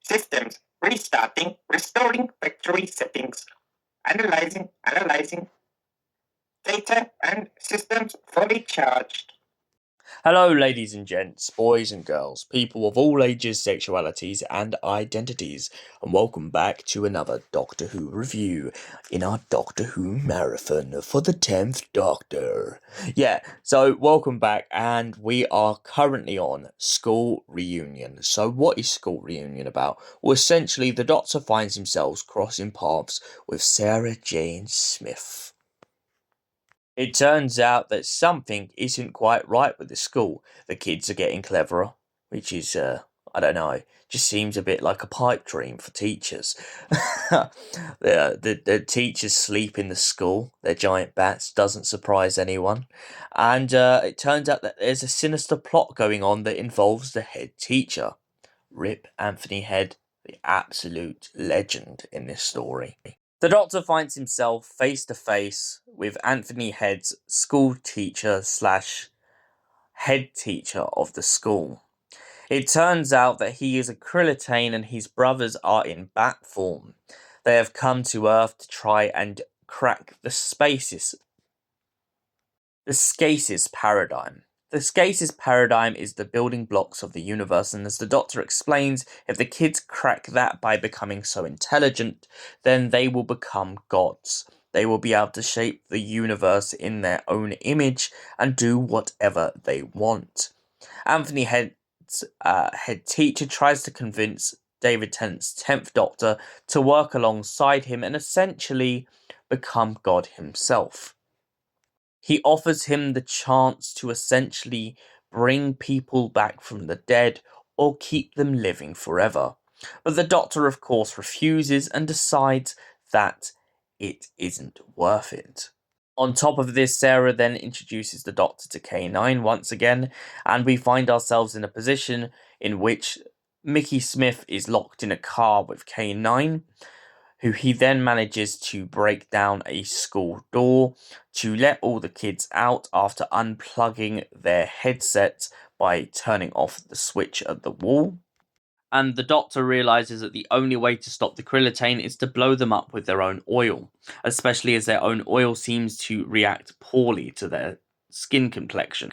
Systems restarting, restoring factory settings, analyzing data and systems fully charged. Hello, ladies and gents, boys and girls, people of all ages, sexualities, and identities, and welcome back to another Doctor Who review in our Doctor Who marathon for the 10th Doctor. Yeah, so welcome back, and we are currently on School Reunion. So, what is School Reunion about? Well, essentially, the Doctor finds himself crossing paths with Sarah Jane Smith. It turns out that something isn't quite right with the school. The kids are getting cleverer, which is, I don't know, just seems a bit like a pipe dream for teachers. The teachers sleep in the school, they're giant bats, doesn't surprise anyone. And it turns out that there's a sinister plot going on that involves the head teacher. Rip Anthony Head, the absolute legend in this story. The Doctor finds himself face to face with Anthony Head's school teacher slash head teacher of the school. It turns out that he is a Krillitane and his brothers are in bat form. They have come to Earth to try and crack the Scasis paradigm. The Scasis paradigm is the building blocks of the universe, and as the Doctor explains, if the kids crack that by becoming so intelligent, then they will become gods. They will be able to shape the universe in their own image and do whatever they want. Anthony Head's head teacher tries to convince David Tennant's 10th Doctor to work alongside him and essentially become God himself. He offers him the chance to essentially bring people back from the dead or keep them living forever. But the Doctor, of course, refuses and decides that it isn't worth it. On top of this, Sarah then introduces the Doctor to K9 once again, and we find ourselves in a position in which Mickey Smith is locked in a car with K9, who he then manages to break down a school door to let all the kids out after unplugging their headsets by turning off the switch at the wall. And the Doctor realizes that the only way to stop the Krillitane is to blow them up with their own oil, especially as their own oil seems to react poorly to their skin complexion.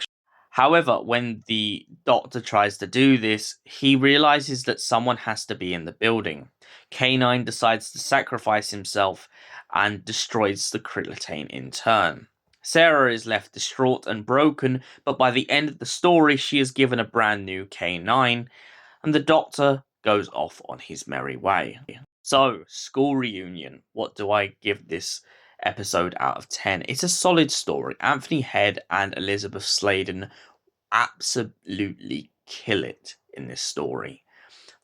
However, when the Doctor tries to do this, he realizes that someone has to be in the building. K9 decides to sacrifice himself and destroys the Krillitane in turn. Sarah is left distraught and broken, but by the end of the story, she is given a brand new K9, and the Doctor goes off on his merry way. So, School Reunion. What do I give this episode out of 10? It's a solid story. Anthony Head and Elizabeth Sladen absolutely kill it in this story.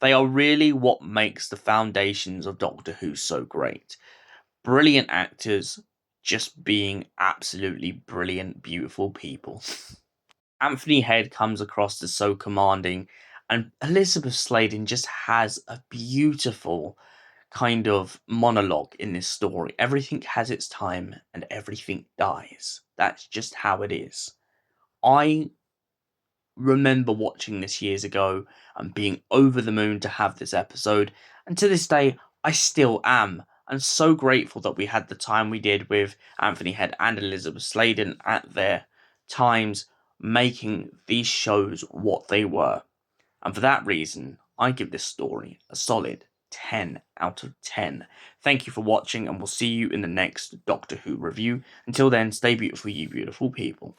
They are really what makes the foundations of Doctor Who so great. Brilliant actors just being absolutely brilliant, beautiful people. Anthony Head comes across as so commanding, and Elizabeth Sladen just has a beautiful kind of monologue in this story. Everything has its time and everything dies. That's just how it is. I remember watching this years ago and being over the moon to have this episode, and to this day I still am. I'm so grateful that we had the time we did with Anthony Head and Elizabeth Sladen at their times making these shows what they were. And for that reason, I give this story a solid 10 out of 10. Thank you for watching, and we'll see you in the next Doctor Who review. Until then, stay beautiful, you beautiful people.